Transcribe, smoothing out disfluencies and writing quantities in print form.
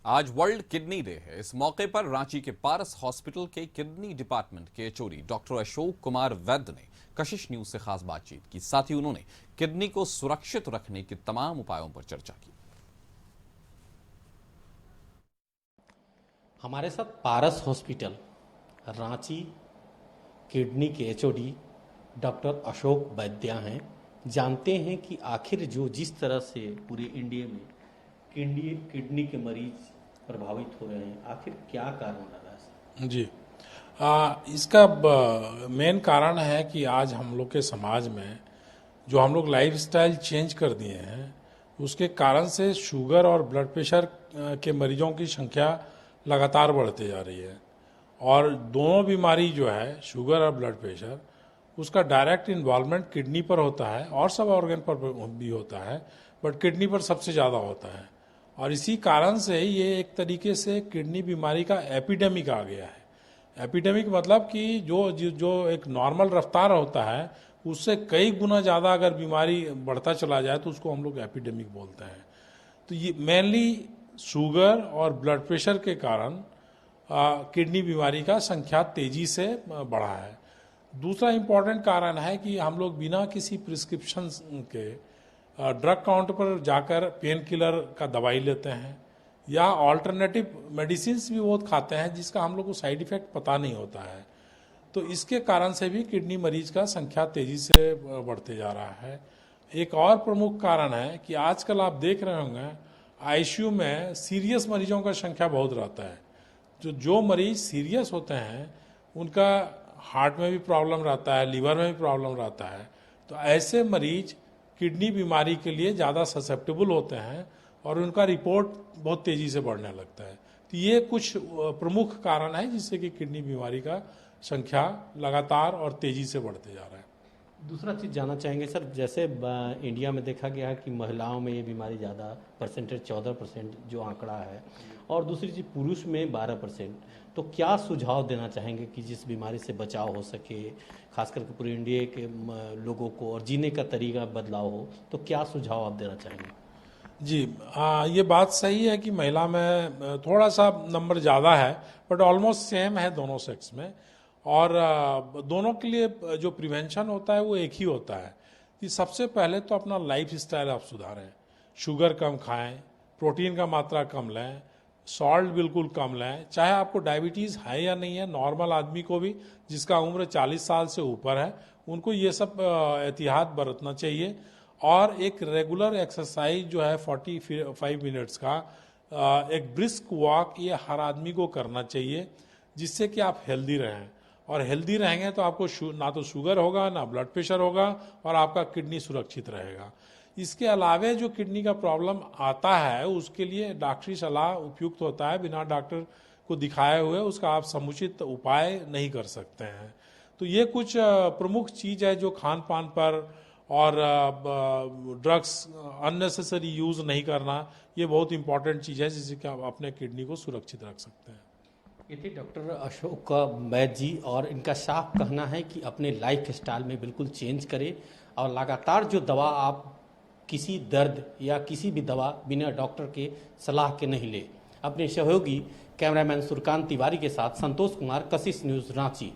आज world kidney day है। इस मौके पर रांची के पारस हॉस्पिटल के किडनी डिपार्टमेंट के एचओडी डॉक्टर अशोक कुमार वैद्य ने कशिश न्यूज से खास बातचीत की। साथ ही उन्होंने किडनी को सुरक्षित रखने के तमाम उपायों पर चर्चा की। हमारे साथ पारस हॉस्पिटल रांची किडनी के एचओडी डॉक्टर अशोक वैद्य हैं। जानते हैं कि आखिर जिस तरह से पूरे इंडिया में किडनी के मरीज प्रभावित हो रहे हैं, आखिर क्या कारण रहा है? जी, इसका मेन कारण है कि आज हम लोग के समाज में जो हम लोग लाइफस्टाइल चेंज कर दिए हैं, उसके कारण से शुगर और ब्लड प्रेशर के मरीजों की संख्या लगातार बढ़ती जा रही है। और दोनों बीमारी जो है, शुगर और ब्लड प्रेशर, उसका डायरेक्ट इन्वॉल्वमेंट किडनी पर होता है और सब ऑर्गन पर भी होता है, बट किडनी पर सबसे ज़्यादा होता है। और इसी कारण से ये एक तरीके से किडनी बीमारी का एपिडेमिक आ गया है। एपिडेमिक मतलब कि जो एक नॉर्मल रफ्तार होता है, उससे कई गुना ज़्यादा अगर बीमारी बढ़ता चला जाए तो उसको हम लोग एपिडेमिक बोलते हैं। तो ये मेनली शुगर और ब्लड प्रेशर के कारण किडनी बीमारी का संख्या तेज़ी से बढ़ा है। दूसरा इम्पॉर्टेंट कारण है कि हम लोग बिना किसी प्रिस्क्रिप्शन के ड्रग काउंटर पर जाकर पेन किलर का दवाई लेते हैं या ऑल्टरनेटिव मेडिसिन भी बहुत खाते हैं जिसका हम लोग को साइड इफेक्ट पता नहीं होता है। तो इसके कारण से भी किडनी मरीज का संख्या तेजी से बढ़ते जा रहा है। एक और प्रमुख कारण है कि आजकल आप देख रहे होंगे आईसीयू में सीरियस मरीजों का संख्या बहुत रहता है। जो मरीज सीरियस होते हैं उनका हार्ट में भी प्रॉब्लम रहता है, लीवर में भी प्रॉब्लम रहता है। तो ऐसे मरीज किडनी बीमारी के लिए ज़्यादा ससेप्टेबल होते हैं और उनका रिपोर्ट बहुत तेज़ी से बढ़ने लगता है। तो ये कुछ प्रमुख कारण है जिससे कि किडनी बीमारी का संख्या लगातार और तेज़ी से बढ़ते जा रहा है। दूसरा चीज़ जानना चाहेंगे सर, जैसे इंडिया में देखा गया है कि महिलाओं में ये बीमारी ज़्यादा परसेंटेज 14% जो आंकड़ा है, और दूसरी चीज़ पुरुष में 12%। तो क्या सुझाव देना चाहेंगे कि जिस बीमारी से बचाव हो सके, खास करके पूरे इंडिया के लोगों को, और जीने का तरीका बदलाव हो, तो क्या सुझाव आप देना चाहेंगे? जी, ये बात सही है कि महिला में थोड़ा सा नंबर ज़्यादा है, बट ऑलमोस्ट सेम है दोनों सेक्स में। और दोनों के लिए जो प्रिवेंशन होता है वो एक ही होता है कि सबसे पहले तो अपना लाइफ स्टाइल आप सुधारें। शुगर कम खाएं, प्रोटीन का मात्रा कम लें, सॉल्ट बिल्कुल कम लें। चाहे आपको डायबिटीज़ है या नहीं है, नॉर्मल आदमी को भी जिसका उम्र 40 साल से ऊपर है, उनको ये सब एहतियात बरतना चाहिए। और एक रेगुलर एक्सरसाइज जो है 45 मिनट्स का एक ब्रिस्क वॉक, ये हर आदमी को करना चाहिए, जिससे कि आप हेल्दी रहें। और हेल्दी रहेंगे तो आपको ना तो शुगर होगा, ना ब्लड प्रेशर होगा, और आपका किडनी सुरक्षित रहेगा। इसके अलावे जो किडनी का प्रॉब्लम आता है उसके लिए डॉक्टरी सलाह उपयुक्त होता है। बिना डॉक्टर को दिखाए हुए उसका आप समुचित उपाय नहीं कर सकते हैं। तो ये कुछ प्रमुख चीज़ है जो खान पान पर और ड्रग्स अननेसेसरी यूज़ नहीं करना, ये बहुत इंपॉर्टेंट चीज़ है जिससे कि आप अपने किडनी को सुरक्षित रख सकते हैं। ये थे डॉक्टर अशोक वैद्य जी, और इनका साफ कहना है कि अपने लाइफ स्टाइल में बिल्कुल चेंज करें और लगातार जो दवा आप किसी दर्द या किसी भी दवा बिना डॉक्टर के सलाह के नहीं ले। अपने सहयोगी कैमरामैन सुरकांत तिवारी के साथ संतोष कुमार, कशिश न्यूज़, रांची।